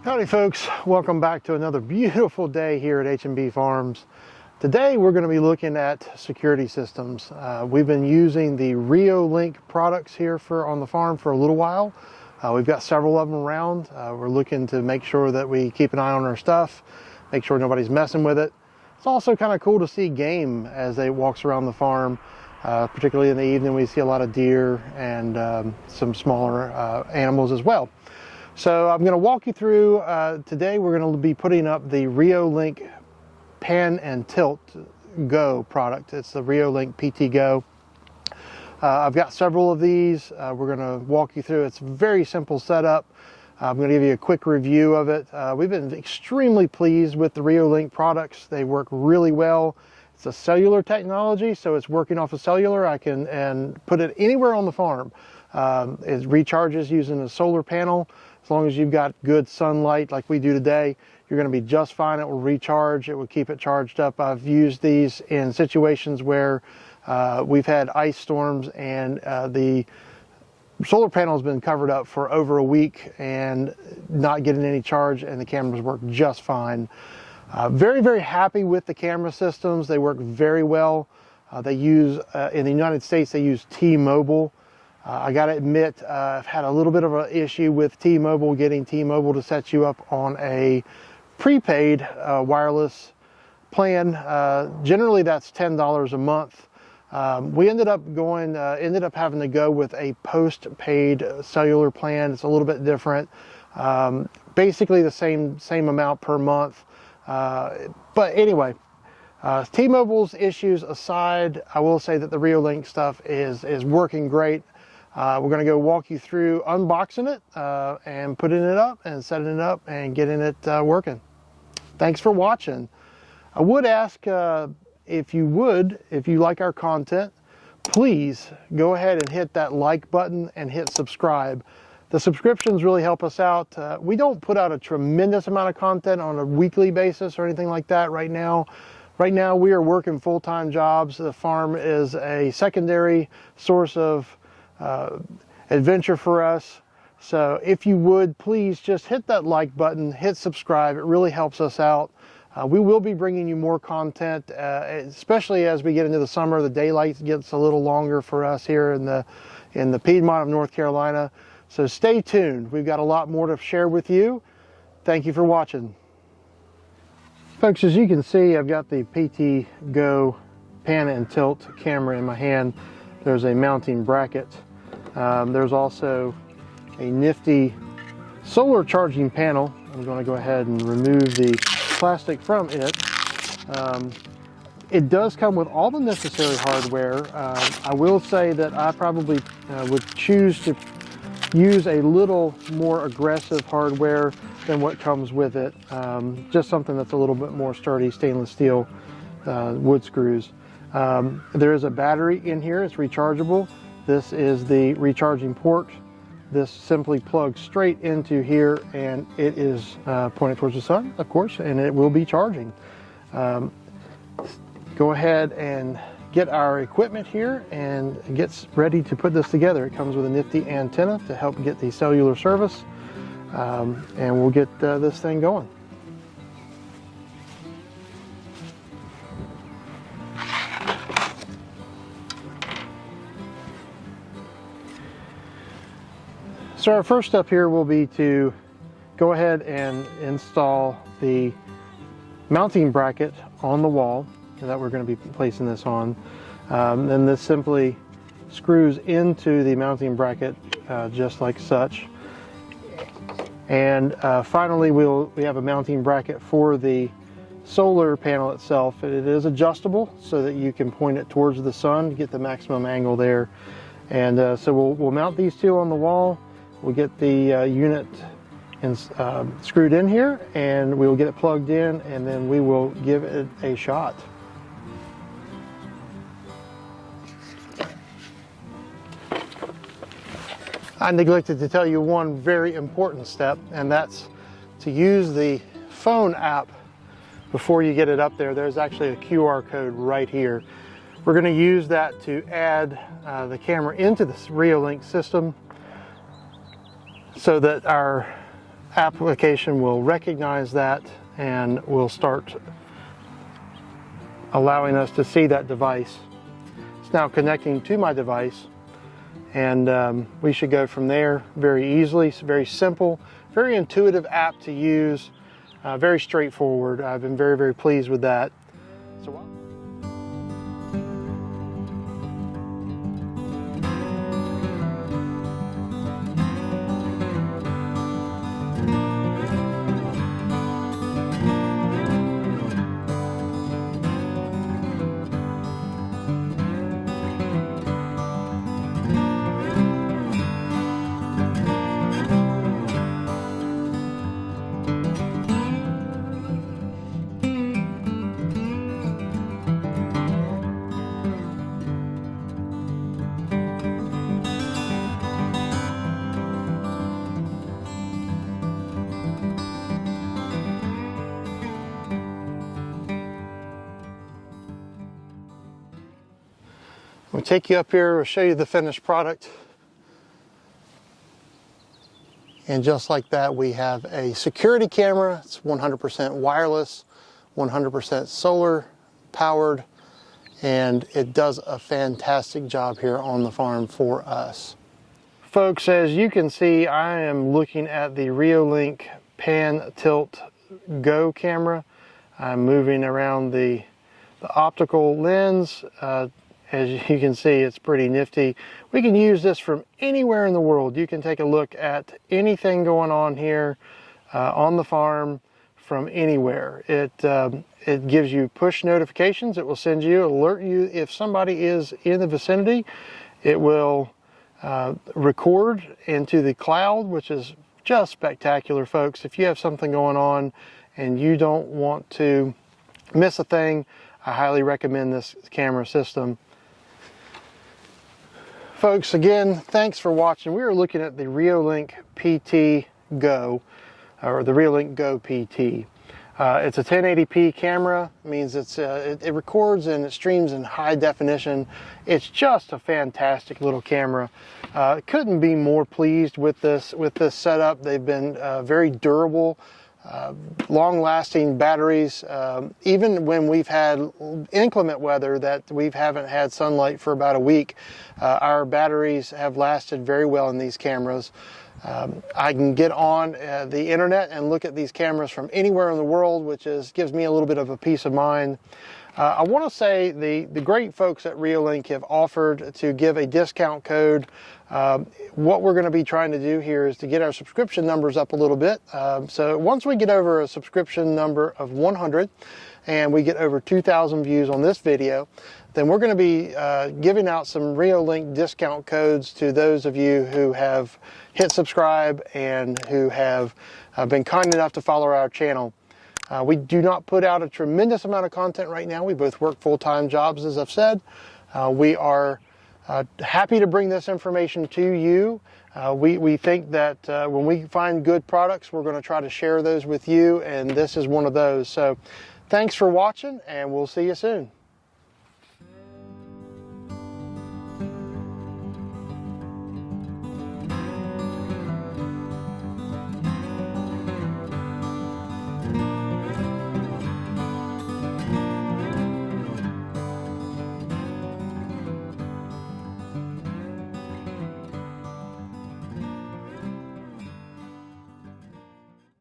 Howdy folks, welcome back to another beautiful day here at H&B Farms. Today we're going to be looking at security systems. We've been using the Reolink products here on the farm for a little while. We've got several of them around. We're looking to make sure that we keep an eye on our stuff, make sure nobody's messing with it. It's also kind of cool to see game as they walks around the farm, particularly in the evening. We see a lot of deer and some smaller animals as well. So I'm going to walk you through, today we're going to be putting up the Reolink Pan and Tilt Go product. It's the Reolink PT Go. I've got several of these. We're going to walk you through. It's a very simple setup. I'm going to give you a quick review of it. We've been extremely pleased with the Reolink products. They work really well. It's a cellular technology, so it's working off of cellular. I can put it anywhere on the farm. It recharges using a solar panel. As long as you've got good sunlight like we do today, you're going to be just fine. It will recharge. It will keep it charged up. I've used these in situations where we've had ice storms and the solar panel has been covered up for over a week and not getting any charge, and the cameras work just fine. Very, very happy with the camera systems. They work very well. They use, in the United States, they use T-Mobile. I got to admit, I've had a little bit of an issue with T-Mobile, getting T-Mobile to set you up on a prepaid wireless plan. Generally, that's $10 a month. We ended up having to go with a post-paid cellular plan. It's a little bit different. Basically the same amount per month. But anyway, T-Mobile's issues aside, I will say that the Reolink stuff is working great. We're going to go walk you through unboxing it and putting it up and setting it up and getting it working. Thanks for watching. I would ask if you like our content, please go ahead and hit that like button and hit subscribe. The subscriptions really help us out. We don't put out a tremendous amount of content on a weekly basis or anything like that right now. Right now we are working full-time jobs. The farm is a secondary source of adventure for us. So if you would, please just hit that like button, hit subscribe. It really helps us out. We will be bringing you more content, especially as we get into the summer. The daylight gets a little longer for us here in the Piedmont of North Carolina. So stay tuned. We've got a lot more to share with you. Thank you for watching. Folks, as you can see, I've got the PT Go Pan and Tilt camera in my hand. There's a mounting bracket. There's also a nifty solar charging panel. I'm going to go ahead and remove the plastic from it. It does come with all the necessary hardware. I will say that I probably would choose to use a little more aggressive hardware than what comes with it. Just something that's a little bit more sturdy, stainless steel wood screws. There is a battery in here. It's rechargeable. This is the recharging port. This simply plugs straight into here, and it is pointed towards the sun, of course, and it will be charging. Go ahead and get our equipment here and get ready to put this together. It comes with a nifty antenna to help get the cellular service, and we'll get this thing going. So our first step here will be to go ahead and install the mounting bracket on the wall that we're going to be placing this on. Then this simply screws into the mounting bracket just like such. And finally we have a mounting bracket for the solar panel itself. It is adjustable so that you can point it towards the sun to get the maximum angle there. And so we'll mount these two on the wall. We'll get the unit screwed in here, and we'll get it plugged in, and then we will give it a shot. I neglected to tell you one very important step, and that's to use the phone app before you get it up there. There's actually a QR code right here. We're going to use that to add the camera into this Reolink system so that our application will recognize that and will start allowing us to see that device. It's now connecting to my device, and we should go from there very easily. It's very simple, very intuitive app to use, very straightforward. I've been very, very pleased with that. So, we'll take you up here, we'll show you the finished product. And just like that, we have a security camera. It's 100% wireless, 100% solar powered, and it does a fantastic job here on the farm for us. Folks, as you can see, I am looking at the Reolink Pan Tilt Go camera. I'm moving around the optical lens. As you can see, it's pretty nifty. We can use this from anywhere in the world. You can take a look at anything going on here on the farm from anywhere. It gives you push notifications. It will send you, alert you if somebody is in the vicinity. It will record into the cloud, which is just spectacular, folks. If you have something going on and you don't want to miss a thing, I highly recommend this camera system. Folks, again, thanks for watching. We are looking at the Reolink PT Go, or the Reolink GO PT. It's a 1080p camera, means it records and it streams in high definition. It's just a fantastic little camera. Couldn't be more pleased with this setup. They've been very durable. Long-lasting batteries. Even when we've had inclement weather that we haven't had sunlight for about a week, our batteries have lasted very well in these cameras. I can get on the internet and look at these cameras from anywhere in the world, which gives me a little bit of a peace of mind. I want to say the great folks at Reolink have offered to give a discount code. What we're going to be trying to do here is to get our subscription numbers up a little bit. So once we get over a subscription number of 100 and we get over 2,000 views on this video, then we're going to be giving out some Reolink discount codes to those of you who have hit subscribe and who have been kind enough to follow our channel. We do not put out a tremendous amount of content right now. We both work full-time jobs, as I've said. We are happy to bring this information to you. We think that when we find good products, we're going to try to share those with you, and this is one of those. So thanks for watching, and we'll see you soon.